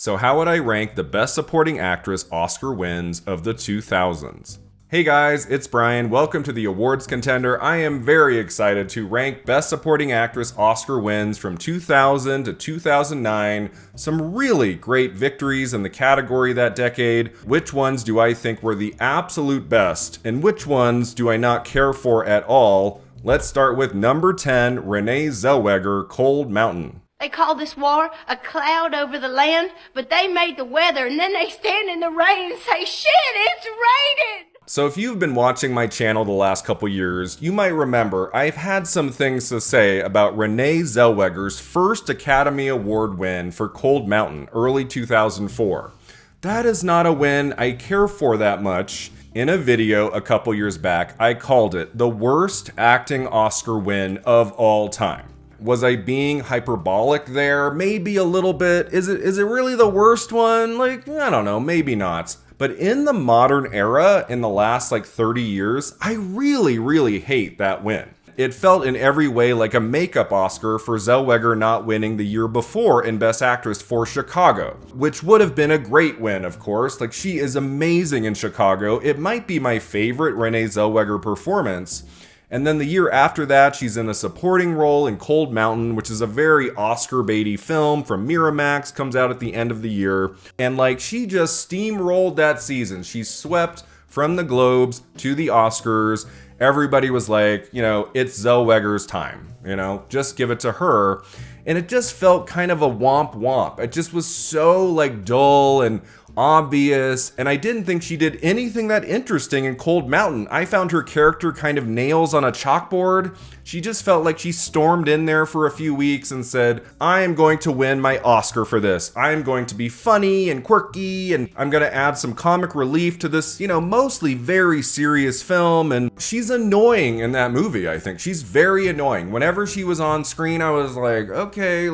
So how would I rank the Best Supporting Actress Oscar wins of the 2000s? Hey guys, it's Brian. Welcome to the awards contender. I am very excited to rank Best Supporting Actress Oscar wins from 2000 to 2009. Some really great victories in the category that decade. Which ones do I think were the absolute best, and which ones do I not care for at all? Let's start with number 10, Renee Zellweger, Cold Mountain. They call this war a cloud over the land, but they made the weather, and then they stand in the rain and say, shit, it's raining! So if you've been watching my channel the last couple years, you might remember I've had some things to say about Renee Zellweger's first Academy Award win for Cold Mountain, early 2004. That is not a win I care for that much. In a video a couple years back, I called it the worst acting Oscar win of all time. Was I being hyperbolic there? Maybe a little bit. Is it really the worst one? Like, I don't know, maybe not. But in the modern era, in the last 30 years, I really hate that win. It felt in every way like a makeup Oscar for Zellweger not winning the year before in Best Actress for Chicago, which would have been a great win, of course. She is amazing in Chicago. It might be my favorite Renee Zellweger performance. And then the year after that, she's in a supporting role in Cold Mountain, which is a very Oscar-baity film from Miramax, comes out at the end of the year. And she just steamrolled that season. She swept from the Globes to the Oscars. Everybody was like, it's Zellweger's time, just give it to her. And it just felt kind of a womp womp. It just was so dull and obvious, and I didn't think she did anything that interesting in Cold Mountain. I found her character kind of nails on a chalkboard. She just felt like she stormed in there for a few weeks and said, I am going to win my Oscar for this. I am going to be funny and quirky, and I'm going to add some comic relief to this, mostly very serious film. And she's annoying in that movie, I think. She's very annoying. Whenever she was on screen, I was like, okay,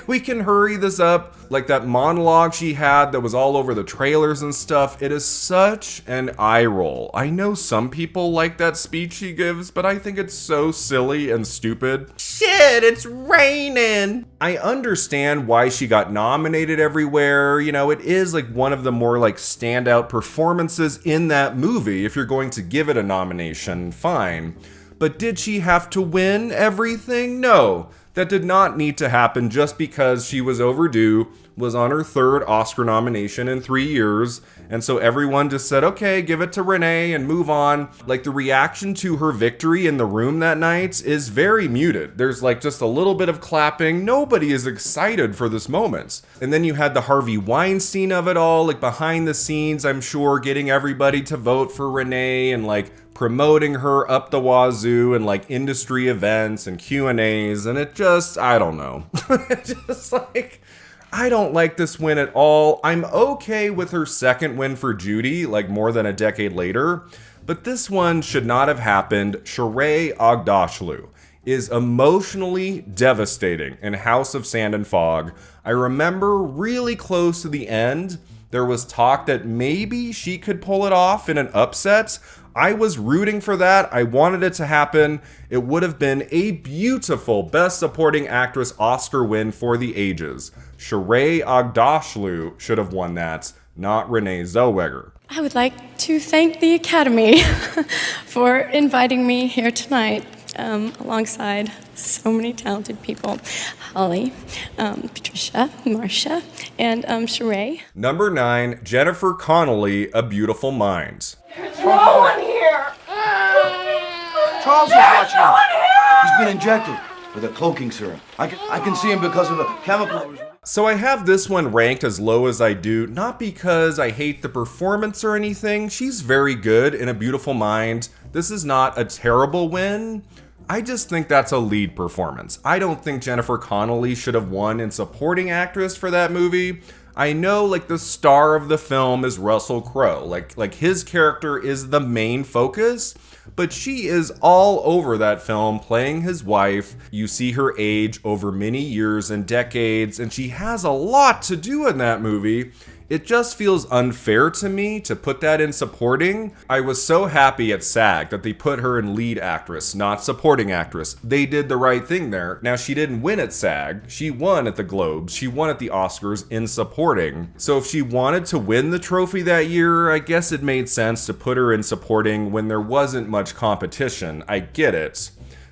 we can hurry this up. That monologue she had that was all over the trailers and stuff, it is such an eye roll. I know some people like that speech she gives, but I think it's so silly and stupid. Shit, it's raining! I understand why she got nominated everywhere. It is one of the more standout performances in that movie. If you're going to give it a nomination, fine. But did she have to win everything? No. That did not need to happen just because she was overdue, was on her third Oscar nomination in 3 years, and so everyone just said, okay, give it to Renee and move on. The reaction to her victory in the room that night is very muted. There's just a little bit of clapping. Nobody is excited for this moment. And then you had the Harvey Weinstein of it all, behind the scenes, I'm sure, getting everybody to vote for Renee and promoting her up the wazoo and industry events and Q&As, and it just, I don't know. Just I don't like this win at all. I'm okay with her second win for Judy, more than a decade later, but this one should not have happened. Sheree Agdashlu is emotionally devastating in House of Sand and Fog. I remember really close to the end, there was talk that maybe she could pull it off in an upset. I was rooting for that. I wanted it to happen. It would have been a beautiful Best Supporting Actress Oscar win for the ages. Sheree Agdashlu should have won that, not Renee Zellweger. I would like to thank the Academy for inviting me here tonight, alongside so many talented people. Holly, Patricia, Marcia, and Sheree. Number 9, Jennifer Connelly, A Beautiful Mind. There's no one here! Charles is watching him. He's been injected with a cloaking serum. I can see him because of the chemical. So I have this one ranked as low as I do, not because I hate the performance or anything. She's very good in A Beautiful Mind. This is not a terrible win. I just think that's a lead performance. I don't think Jennifer Connelly should have won in supporting actress for that movie. I know the star of the film is Russell Crowe. His character is the main focus, but she is all over that film playing his wife. You see her age over many years and decades, and she has a lot to do in that movie. It just feels unfair to me to put that in supporting. I was so happy at SAG that they put her in lead actress, not supporting actress. They did the right thing there. Now, she didn't win at SAG. She won at the Globes. She won at the Oscars in supporting. So if she wanted to win the trophy that year, I guess it made sense to put her in supporting when there wasn't much competition. I get it.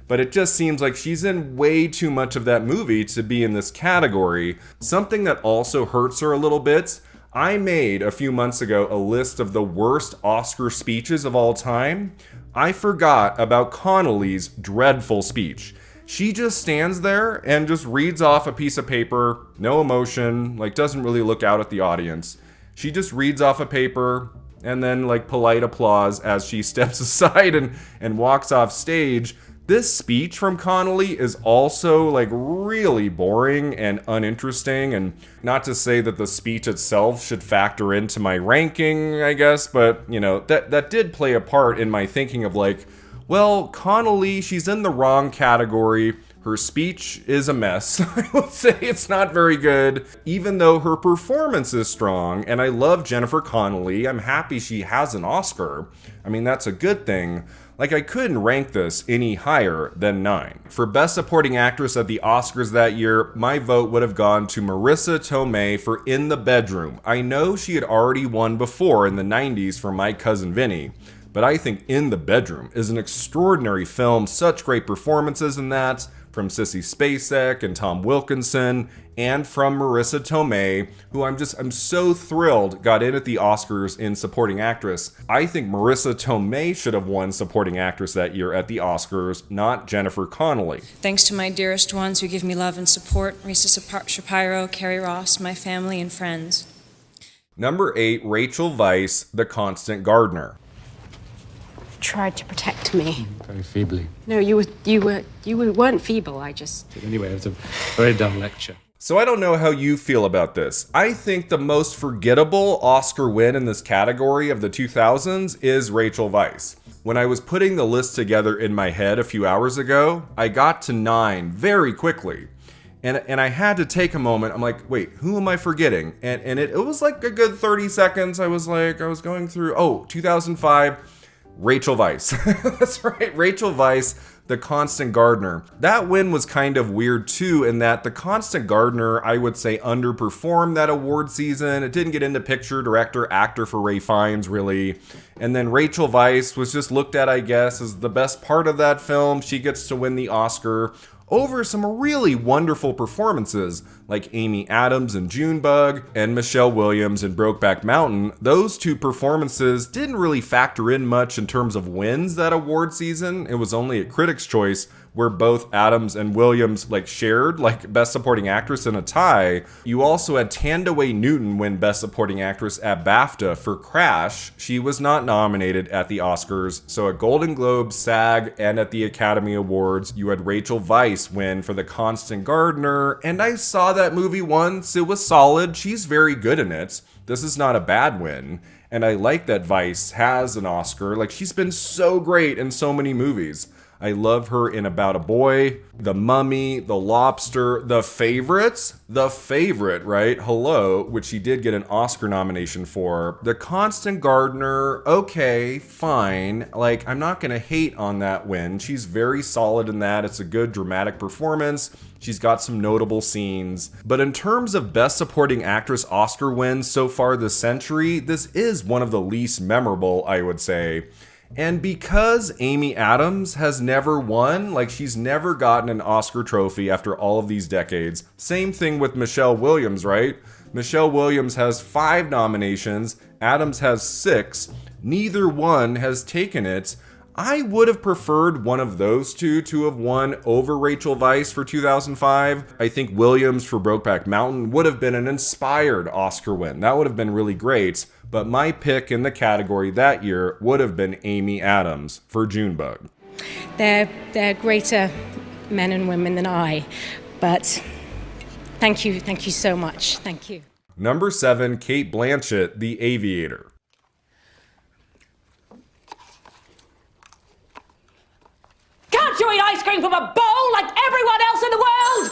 But it just seems like she's in way too much of that movie to be in this category. Something that also hurts her a little bit. I made a few months ago a list of the worst Oscar speeches of all time. I forgot about Connolly's dreadful speech. She just stands there and just reads off a piece of paper, no emotion, like doesn't really look out at the audience. She just reads off a paper and then like polite applause as she steps aside and walks off stage. This speech from Connolly is also like really boring and uninteresting, and not to say that the speech itself should factor into my ranking, I guess, but you know, that did play a part in my thinking of like, well, Connolly, she's in the wrong category. Her speech is a mess. I would say it's not very good, even though her performance is strong, and I love Jennifer Connelly. I'm happy she has an Oscar. I mean, that's a good thing. Like, I couldn't rank this any higher than 9. For Best Supporting Actress at the Oscars that year, my vote would have gone to Marissa Tomei for In the Bedroom. I know she had already won before in the 90s for My Cousin Vinny, but I think In the Bedroom is an extraordinary film, such great performances in that, from Sissy Spacek and Tom Wilkinson, and from Marissa Tomei, who I'm so thrilled got in at the Oscars in Supporting Actress. I think Marissa Tomei should have won Supporting Actress that year at the Oscars, not Jennifer Connelly. Thanks to my dearest ones who give me love and support, Risa Shapiro, Carrie Ross, my family and friends. Number 8, Rachel Weisz, The Constant Gardener. Tried to protect me. Very feebly. No, you weren't feeble. I just... Anyway, it was a very dumb lecture. So I don't know how you feel about this. I think the most forgettable Oscar win in this category of the 2000s is Rachel Weisz. When I was putting the list together in my head a few hours ago, I got to 9 very quickly. And I had to take a moment. I'm like, wait, who am I forgetting? And it was like a good 30 seconds. I was going through, 2005, Rachel Weisz. That's right, Rachel Weisz, The Constant Gardener. That win was kind of weird too, in that The Constant Gardener, I would say, underperformed that award season. It didn't get into picture, director, actor for Ralph Fiennes, really. And then Rachel Weisz was just looked at, I guess, as the best part of that film. She gets to win the Oscar over some really wonderful performances like Amy Adams in Junebug and Michelle Williams in Brokeback Mountain. Those two performances didn't really factor in much in terms of wins that award season. It was only a Critics' Choice where both Adams and Williams shared Best Supporting Actress in a tie. You also had Thandaway Newton win Best Supporting Actress at BAFTA for Crash. She was not nominated at the Oscars. So at Golden Globes, SAG, and at the Academy Awards, you had Rachel Weisz win for The Constant Gardener. And I saw that movie once. It was solid. She's very good in it. This is not a bad win. And I like that Weisz has an Oscar. She's been so great in so many movies. I love her in About a Boy, The Mummy, The Lobster, The Favorite, right? Hello, which she did get an Oscar nomination for. The Constant Gardener, okay, fine. I'm not gonna hate on that win. She's very solid in that. It's a good dramatic performance. She's got some notable scenes. But in terms of Best Supporting Actress Oscar wins so far this century, this is one of the least memorable, I would say. And because Amy Adams has never won, she's never gotten an Oscar trophy after all of these decades. Same thing with Michelle Williams, right? Michelle Williams has 5 nominations, Adams has 6. Neither one has taken it. I would have preferred one of those two to have won over Rachel Weisz for 2005. I think Williams for Brokeback Mountain would have been an inspired Oscar win. That would have been really great. But my pick in the category that year would have been Amy Adams for Junebug. They're greater men and women than I, but thank you so much. Thank you. Number 7, Cate Blanchett, The Aviator. Can't you eat ice cream from a bowl like everyone else in the world?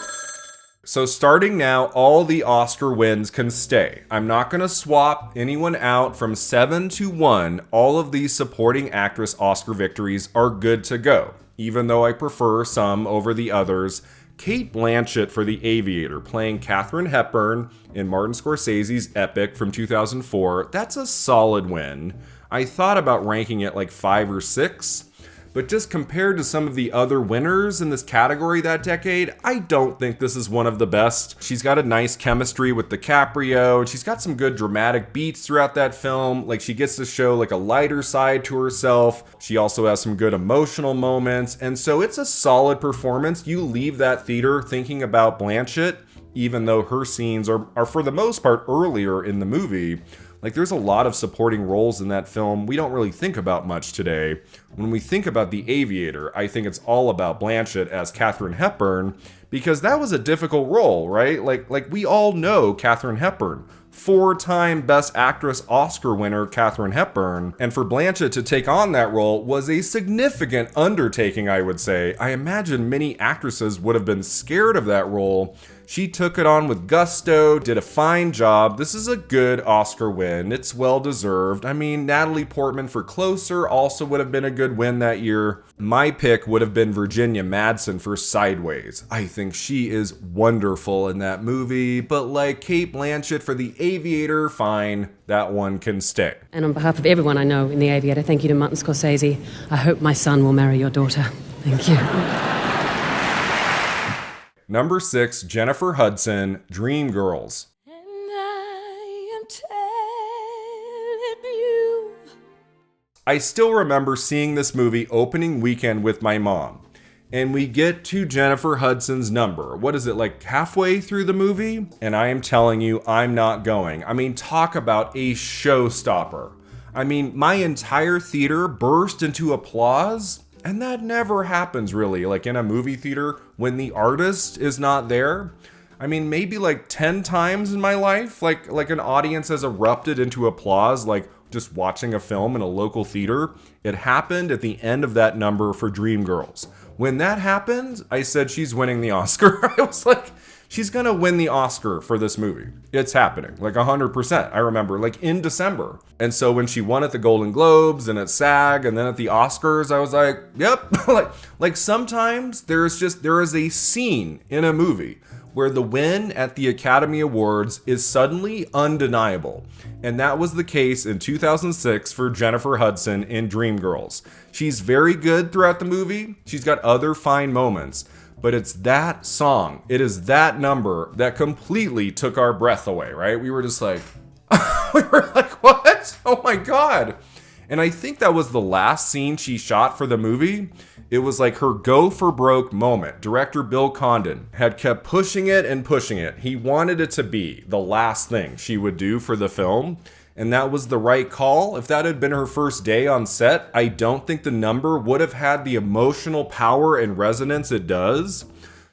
So starting now, all the Oscar wins can stay. I'm not going to swap anyone out from 7 to 1. All of these supporting actress Oscar victories are good to go, even though I prefer some over the others. Cate Blanchett for The Aviator, playing Katharine Hepburn in Martin Scorsese's Epic from 2004. That's a solid win. I thought about ranking it like 5 or 6. But just compared to some of the other winners in this category that decade, I don't think this is one of the best. She's got a nice chemistry with DiCaprio, and she's got some good dramatic beats throughout that film. Like, she gets to show like a lighter side to herself. She also has some good emotional moments, and so it's a solid performance. You leave that theater thinking about Blanchett, even though her scenes are for the most part earlier in the movie. Like, there's a lot of supporting roles in that film we don't really think about much today. When we think about The Aviator, I think it's all about Blanchett as Katharine Hepburn, because that was a difficult role, right? Like we all know Katharine Hepburn, 4-time Best Actress Oscar winner Katharine Hepburn, and for Blanchett to take on that role was a significant undertaking, I would say. I imagine many actresses would have been scared of that role. She took it on with gusto, did a fine job. This is a good Oscar win. It's well deserved. I mean, Natalie Portman for Closer also would have been a good win that year. My pick would have been Virginia Madsen for Sideways. I think she is wonderful in that movie, but like Cate Blanchett for The Aviator, fine, that one can stay. And on behalf of everyone I know in The Aviator, thank you to Martin Scorsese. I hope my son will marry your daughter. Thank you. Number 6, Jennifer Hudson, Dreamgirls. I still remember seeing this movie opening weekend with my mom. And we get to Jennifer Hudson's number. What is it, like halfway through the movie? And I am telling you, I'm not going. I mean, talk about a showstopper. I mean, my entire theater burst into applause. And that never happens really, like in a movie theater when the artist is not there. I mean, maybe like 10 times in my life, like an audience has erupted into applause, like just watching a film in a local theater. It happened at the end of that number for Dreamgirls. When that happened, I said she's winning the Oscar. I was like, she's gonna win the Oscar for this movie. It's happening, like 100%. I remember, like in December. And so when she won at the Golden Globes and at SAG and then at the Oscars, I was like, yep. like sometimes there is a scene in a movie where the win at the Academy Awards is suddenly undeniable. And that was the case in 2006 for Jennifer Hudson in Dreamgirls. She's very good throughout the movie. She's got other fine moments. But it's that song, it is that number that completely took our breath away, right? We were just like, what? Oh my God. And I think that was the last scene she shot for the movie. It was like her go for broke moment. Director Bill Condon had kept pushing it and pushing it. He wanted it to be the last thing she would do for the film. And that was the right call. If that had been her first day on set, I don't think the number would have had the emotional power and resonance it does.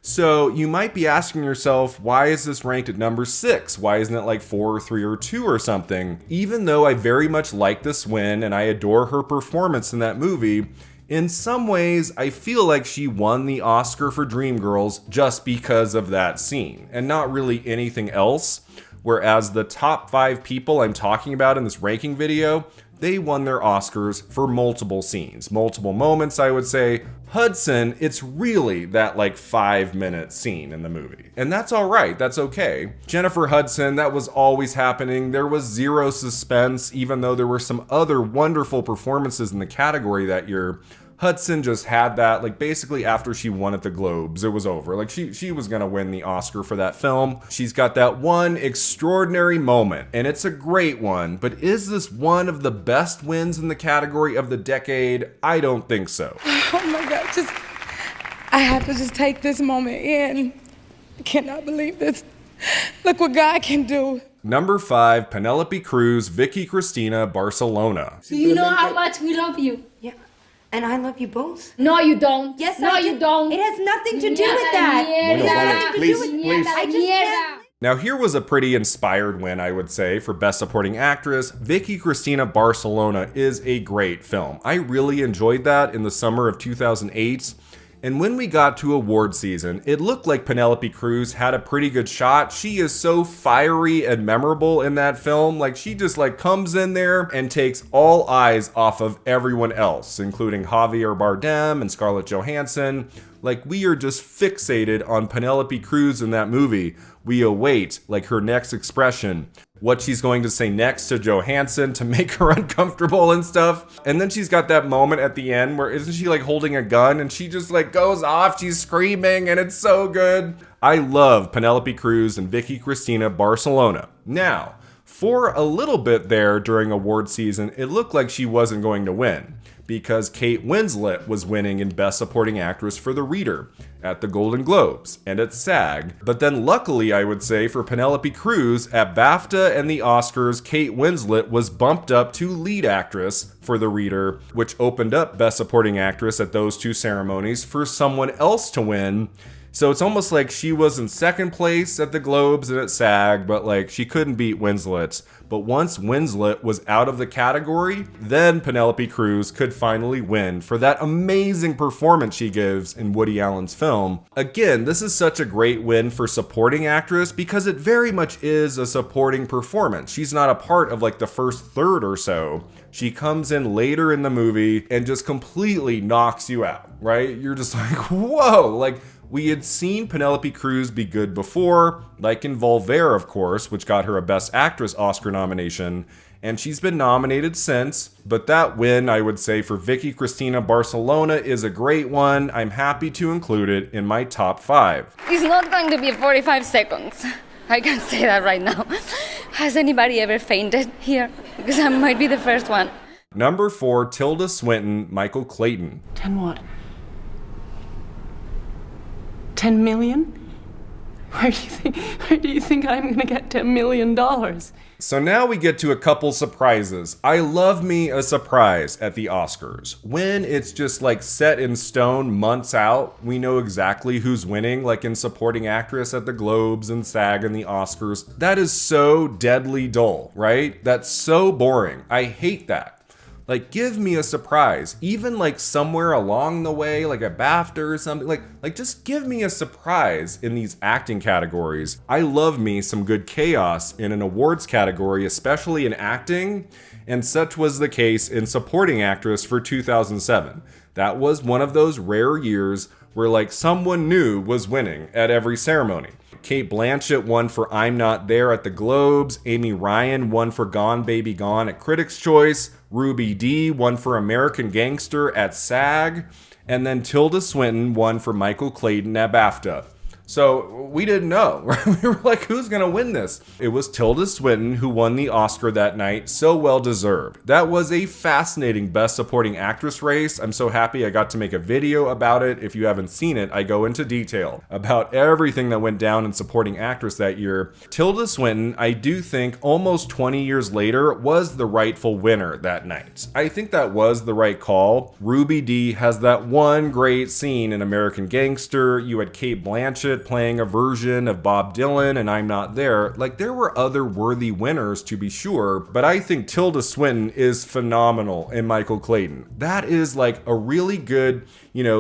So you might be asking yourself, why is this ranked at number 6? Why isn't it like 4 or 3 or 2 or something? Even though I very much like this win and I adore her performance in that movie, in some ways, I feel like she won the Oscar for Dreamgirls just because of that scene and not really anything else. Whereas the top 5 people I'm talking about in this ranking video, they won their Oscars for multiple scenes, multiple moments, I would say. Hudson, it's really that like 5-minute scene in the movie. And that's all right, that's okay. Jennifer Hudson, that was always happening. There was zero suspense, even though there were some other wonderful performances in the category that year. Hudson just had that, like basically after she won at the Globes, it was over. Like she was gonna win the Oscar for that film. She's got that one extraordinary moment, and it's a great one, but is this one of the best wins in the category of the decade? I don't think so. Oh my God, I have to just take this moment in. I cannot believe this. Look what God can do. Number 5, Penelope Cruz, Vicky Cristina, Barcelona. Do you know how much we love you? Yeah. And I love you both. No, you don't. Yes, no, I do. You don't. It has nothing to do with that. It has nothing to do with I just can't. Now here was a pretty inspired win, I would say, for Best Supporting Actress. Vicky Cristina, Barcelona is a great film. I really enjoyed that in the summer of 2008. And when we got to award season, it looked like Penelope Cruz had a pretty good shot. She is so fiery and memorable in that film. Like, she just like comes in there and takes all eyes off of everyone else, including Javier Bardem and Scarlett Johansson. Like, we are just fixated on Penelope Cruz in that movie. We await, like, her next expression, what she's going to say next to Johansson to make her uncomfortable and stuff. And then she's got that moment at the end where isn't she like holding a gun and she just like goes off, she's screaming, and it's so good. I love Penelope Cruz and Vicky Cristina Barcelona. Now, for a little bit there during award season, it looked like she wasn't going to win, because Kate Winslet was winning in Best Supporting Actress for The Reader at the Golden Globes and at SAG. But then luckily, I would say, for Penelope Cruz, at BAFTA and the Oscars, Kate Winslet was bumped up to lead actress for The Reader, which opened up Best Supporting Actress at those two ceremonies for someone else to win. So it's almost like she was in second place at the Globes and at SAG, but like she couldn't beat Winslet. But once Winslet was out of the category, then Penelope Cruz could finally win for that amazing performance she gives in Woody Allen's film. Again, this is such a great win for supporting actress because it very much is a supporting performance. She's not a part of like the first third or so. She comes in later in the movie and just completely knocks you out, right? You're just like, whoa, like, we had seen Penelope Cruz be good before, like in Volver, of course, which got her a Best Actress Oscar nomination, and she's been nominated since. But that win, I would say, for Vicky Cristina Barcelona is a great one. I'm happy to include it in my top 5. It's not going to be 45 seconds. I can say that right now. Has anybody ever fainted here? Because I might be the first one. Number 4, Tilda Swinton, Michael Clayton. 10 what? 10 million? Where do you think I'm gonna get $10 million? So now we get to a couple surprises. I love me a surprise at the Oscars. When it's just like set in stone months out, we know exactly who's winning, like in supporting actress at the Globes and SAG and the Oscars. That is so deadly dull, right? That's so boring. I hate that. Like, give me a surprise, even like somewhere along the way, like a BAFTA or something, like just give me a surprise in these acting categories. I love me some good chaos in an awards category, especially in acting, and such was the case in supporting actress for 2007. That was one of those rare years where like someone new was winning at every ceremony. Cate Blanchett won for I'm Not There at the Globes. Amy Ryan won for Gone Baby Gone at Critics' Choice. Ruby Dee won for American Gangster at SAG. And then Tilda Swinton won for Michael Clayton at BAFTA. So we didn't know. We were like, who's going to win this? It was Tilda Swinton who won the Oscar that night. So well deserved. That was a fascinating Best Supporting Actress race. I'm so happy I got to make a video about it. If you haven't seen it, I go into detail about everything that went down in Supporting Actress that year. Tilda Swinton, I do think almost 20 years later, was the rightful winner that night. I think that was the right call. Ruby Dee has that one great scene in American Gangster. You had Cate Blanchett playing a version of Bob Dylan and I'm Not There. Like, there were other worthy winners to be sure, but I think Tilda Swinton is phenomenal in Michael Clayton. That is like a really good,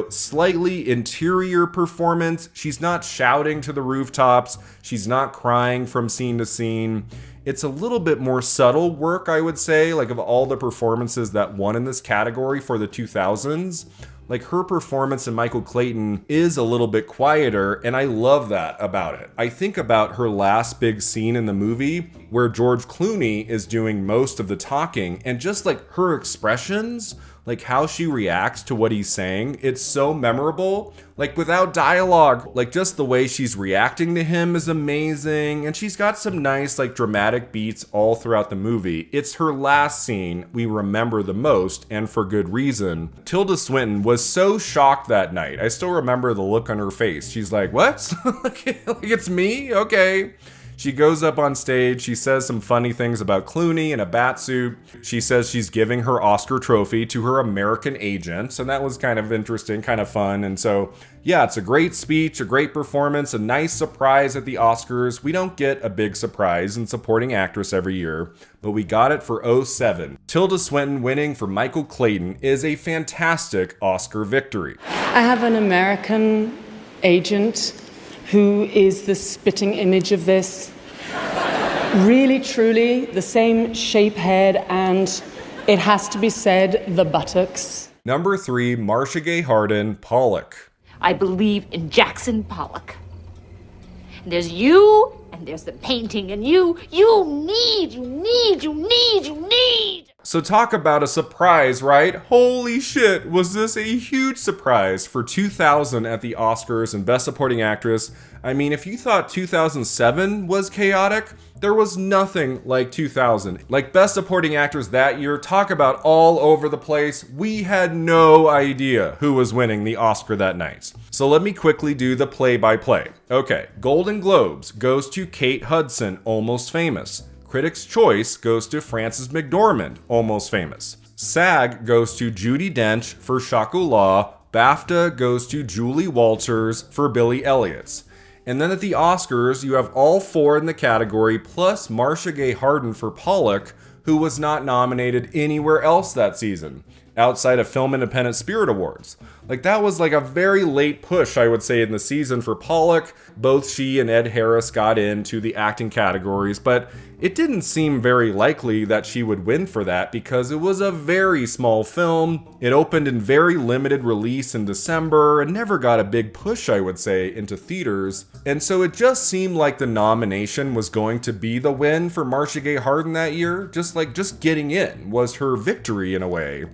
slightly interior performance. She's not shouting to the rooftops. She's not crying from scene to scene. It's a little bit more subtle work, I would say, like of all the performances that won in this category for the 2000s. Like, her performance in Michael Clayton is a little bit quieter, and I love that about it. I think about her last big scene in the movie where George Clooney is doing most of the talking, and just like her expressions, like how she reacts to what he's saying, it's so memorable. Like, without dialogue, like just the way she's reacting to him is amazing. And she's got some nice, like, dramatic beats all throughout the movie. It's her last scene we remember the most, and for good reason. Tilda Swinton was so shocked that night. I still remember the look on her face. She's like, what? Like, it's me? Okay. She goes up on stage, she says some funny things about Clooney in a bat suit. She says she's giving her Oscar trophy to her American agent, and that was kind of interesting, kind of fun. And so, yeah, it's a great speech, a great performance, a nice surprise at the Oscars. We don't get a big surprise in supporting actress every year, but we got it for '07. Tilda Swinton winning for Michael Clayton is a fantastic Oscar victory. I have an American agent who is the spitting image of this. Really, truly, the same shape head, and it has to be said, the buttocks. Number 3, Marcia Gay Harden, Pollock. I believe in Jackson Pollock. And there's you, and there's the painting, and you need. So talk about a surprise, right? Holy shit, was this a huge surprise for 2000 at the Oscars and Best Supporting Actress? I mean, if you thought 2007 was chaotic, there was nothing like 2000. Like Best Supporting Actress that year, talk about all over the place. We had no idea who was winning the Oscar that night. So let me quickly do the play-by-play. Okay, Golden Globes goes to Kate Hudson, Almost Famous. Critics' Choice goes to Frances McDormand, Almost Famous. SAG goes to Judi Dench for Chocolat. BAFTA goes to Julie Walters for Billy Elliot. And then at the Oscars, you have all 4 in the category, plus Marcia Gay Harden for Pollock, who was not nominated anywhere else that season, outside of Film Independent Spirit Awards. Like, that was like a very late push, I would say, in the season for Pollock. Both she and Ed Harris got into the acting categories, but it didn't seem very likely that she would win for that because it was a very small film. It opened in very limited release in December and never got a big push, I would say, into theaters. And so it just seemed like the nomination was going to be the win for Marcia Gay Harden that year. Just getting in was her victory in a way.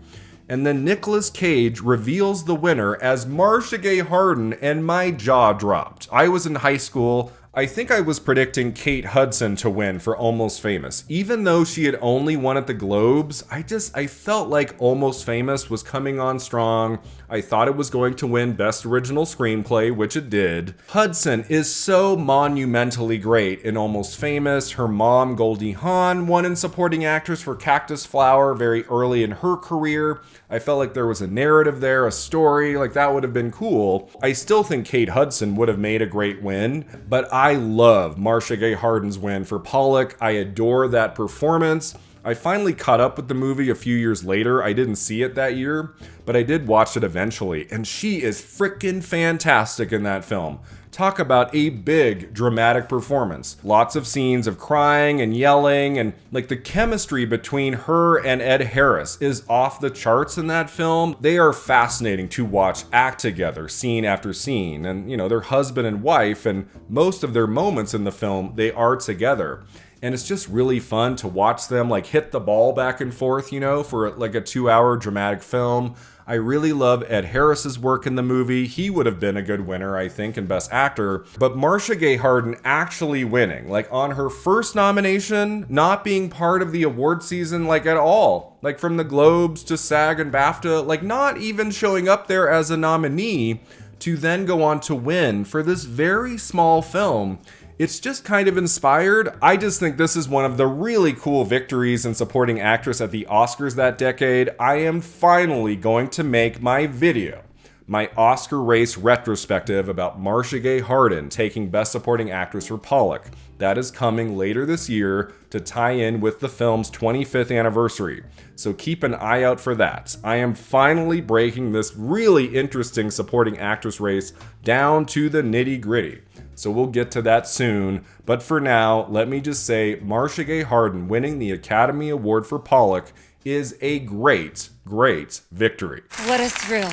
And then Nicolas Cage reveals the winner as Marcia Gay Harden, and my jaw dropped. I was in high school. I think I was predicting Kate Hudson to win for Almost Famous. Even though she had only won at the Globes, I felt like Almost Famous was coming on strong. I thought it was going to win Best Original Screenplay, which it did. Hudson is so monumentally great in Almost Famous. Her mom, Goldie Hawn, won in Supporting Actress for Cactus Flower very early in her career. I felt like there was a narrative there, a story, like that would have been cool. I still think Kate Hudson would have made a great win, but I love Marcia Gay Harden's win for Pollock. I adore that performance. I finally caught up with the movie a few years later. I didn't see it that year, but I did watch it eventually, and she is freaking fantastic in that film. Talk about a big dramatic performance. Lots of scenes of crying and yelling, and like the chemistry between her and Ed Harris is off the charts in that film. They are fascinating to watch act together, scene after scene, and you know, they're husband and wife, and most of their moments in the film, they are together. And it's just really fun to watch them like hit the ball back and forth, you know, for like a 2-hour dramatic film. I really love Ed Harris's work in the movie. He would have been a good winner, I think, in Best Actor. But Marcia Gay Harden actually winning, like on her first nomination, not being part of the award season like at all. Like from the Globes to SAG and BAFTA, like not even showing up there as a nominee to then go on to win for this very small film. It's just kind of inspired. I just think this is one of the really cool victories in supporting actress at the Oscars that decade. I am finally going to make my video, my Oscar race retrospective about Marcia Gay Harden taking Best Supporting Actress for Pollock. That is coming later this year to tie in with the film's 25th anniversary. So keep an eye out for that. I am finally breaking this really interesting supporting actress race down to the nitty-gritty. So we'll get to that soon, but for now, let me just say Marcia Gay Harden winning the Academy Award for Pollock is a great, great victory. What a thrill.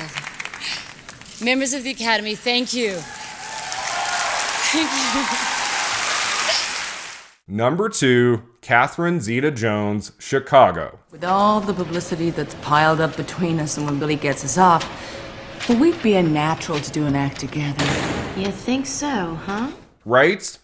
Members of the Academy, thank you. Thank you. Number 2, Catherine Zeta-Jones, Chicago. With all the publicity that's piled up between us and when Billy gets us off, well, we'd be a natural to do an act together. You think so, huh? Right?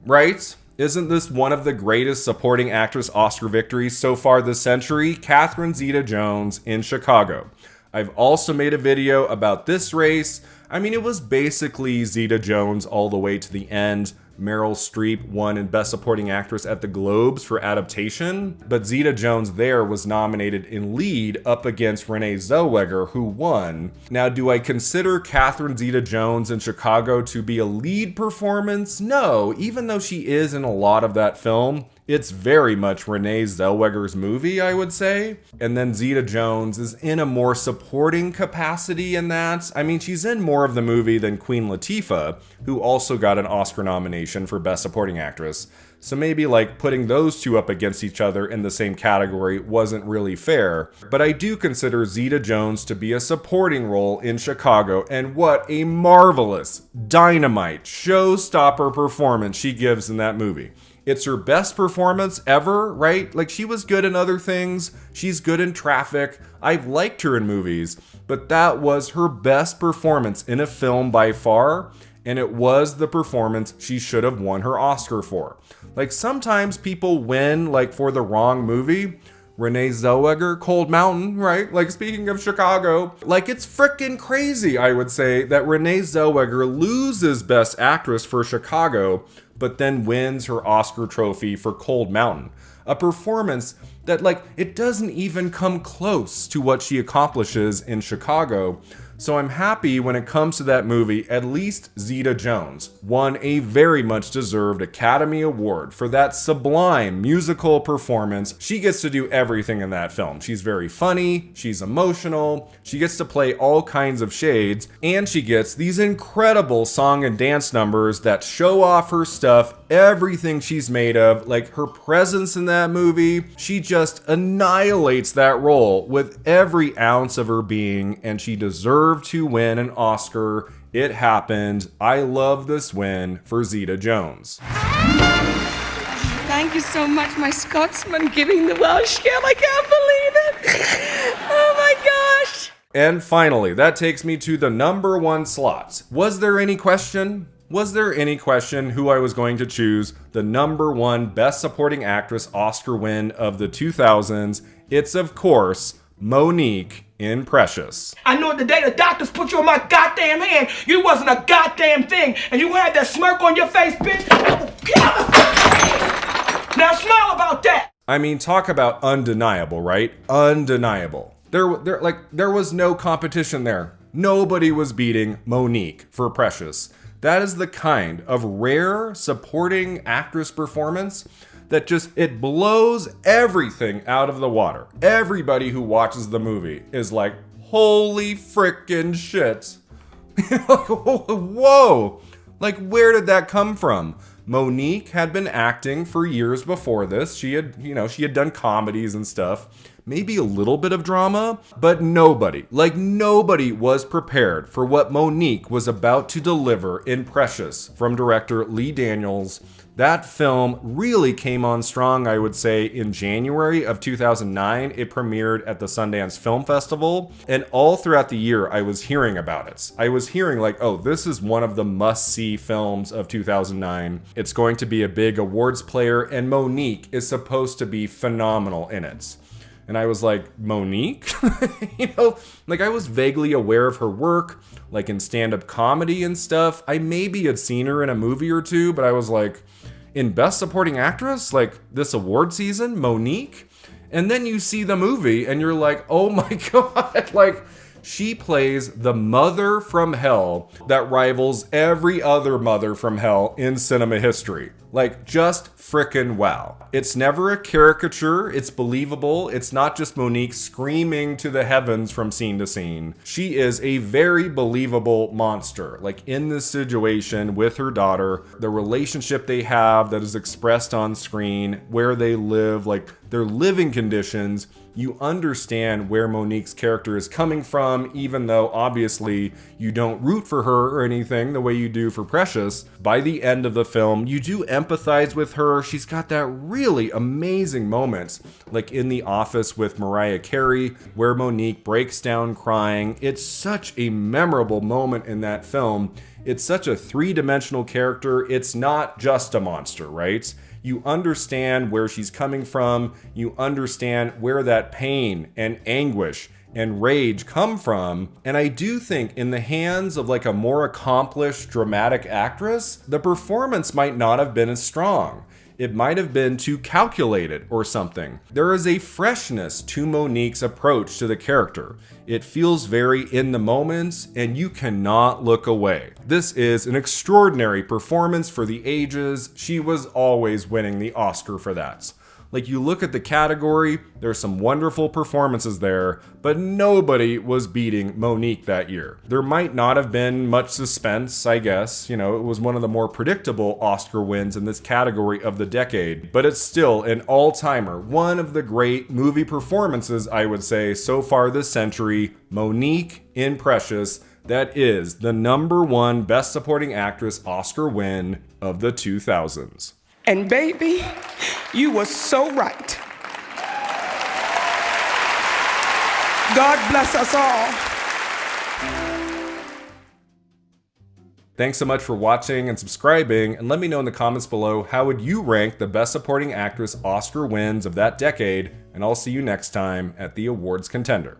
Right? Isn't this one of the greatest supporting actress Oscar victories so far this century? Catherine Zeta-Jones in Chicago. I've also made a video about this race. I mean, it was basically Zeta-Jones all the way to the end. Meryl Streep won in Best Supporting Actress at the Globes for adaptation, but Zeta Jones there was nominated in lead up against Renee Zellweger, who won. Now, do I consider Catherine Zeta-Jones in Chicago to be a lead performance? No, even though she is in a lot of that film. It's very much Renee Zellweger's movie, I would say. And then Zeta-Jones is in a more supporting capacity in that. I mean, she's in more of the movie than Queen Latifah, who also got an Oscar nomination for Best Supporting Actress. So maybe like putting those two up against each other in the same category wasn't really fair. But I do consider Zeta-Jones to be a supporting role in Chicago, and what a marvelous, dynamite, showstopper performance she gives in that movie. It's her best performance ever, right? Like, she was good in other things. She's good in Traffic. I've liked her in movies, but that was her best performance in a film by far, and it was the performance she should have won her Oscar for. Like, sometimes people win, like, for the wrong movie. Renee Zellweger, Cold Mountain, right? Like, speaking of Chicago, like, it's freaking crazy, I would say, that Renee Zellweger loses Best Actress for Chicago, but then wins her Oscar trophy for Cold Mountain. A performance that, like, it doesn't even come close to what she accomplishes in Chicago. So I'm happy when it comes to that movie, at least Zeta-Jones won a very much deserved Academy Award for that sublime musical performance. She gets to do everything in that film. She's very funny, she's emotional, she gets to play all kinds of shades, and she gets these incredible song and dance numbers that show off her stuff, everything she's made of, like her presence in that movie. She just annihilates that role with every ounce of her being, and she deserves to win an Oscar. It happened. I love this win for Zeta-Jones. Thank you so much, my Scotsman, giving the Welsh scale. I can't believe it. Oh my gosh. And finally, that takes me to the number one slots. Was there any question? Was there any question who I was going to choose the number one Best Supporting Actress Oscar win of the 2000s? It's, of course, Monique in Precious. I knew the day the doctors put you in my goddamn hand, you wasn't a goddamn thing, and you had that smirk on your face, bitch. Now smile about that. I mean, talk about undeniable, right? Undeniable. There was no competition there. Nobody was beating Monique for Precious. That is the kind of rare supporting actress performance that just, it blows everything out of the water. Everybody who watches the movie is like, holy frickin' shit. Whoa! Like, where did that come from? Monique had been acting for years before this. She had done comedies and stuff. Maybe a little bit of drama, but nobody was prepared for what Monique was about to deliver in Precious from director Lee Daniels. That film really came on strong, I would say, in January of 2009. It premiered at the Sundance Film Festival, and all throughout the year, I was hearing about it. I was hearing like, oh, this is one of the must-see films of 2009. It's going to be a big awards player, and Monique is supposed to be phenomenal in it. And I was like, Monique? Like, I was vaguely aware of her work, like in stand-up comedy and stuff. I maybe had seen her in a movie or two, but I was like, in Best Supporting Actress, like this award season, Monique? And then you see the movie and you're like, oh my God, like, she plays the mother from hell that rivals every other mother from hell in cinema history. Like, just frickin' wow. It's never a caricature, it's believable. It's not just Monique screaming to the heavens from scene to scene. She is a very believable monster. Like, in this situation with her daughter, the relationship they have that is expressed on screen, where they live, like their living conditions, you understand where Monique's character is coming from, even though obviously you don't root for her or anything the way you do for Precious. By the end of the film, you do empathize with her. She's got that really amazing moments, like in the office with Mariah Carey, where Monique breaks down crying. It's such a memorable moment in that film. It's such a three-dimensional character. It's not just a monster, right? You understand where she's coming from. You understand where that pain and anguish and rage come from. And I do think in the hands of like a more accomplished dramatic actress, the performance might not have been as strong. It might have been too calculated or something. There is a freshness to Monique's approach to the character. It feels very in the moment, and you cannot look away. This is an extraordinary performance for the ages. She was always winning the Oscar for that. Like, you look at the category, there's some wonderful performances there, but nobody was beating Monique that year. There might not have been much suspense, I guess. You know, it was one of the more predictable Oscar wins in this category of the decade, but it's still an all-timer. One of the great movie performances, I would say, so far this century. Monique in Precious. That is the #1 Best Supporting Actress Oscar win of the 2000s. And baby, you were so right. God bless us all. Thanks so much for watching and subscribing, and let me know in the comments below, how would you rank the Best Supporting Actress Oscar wins of that decade, and I'll see you next time at the Awards Contender.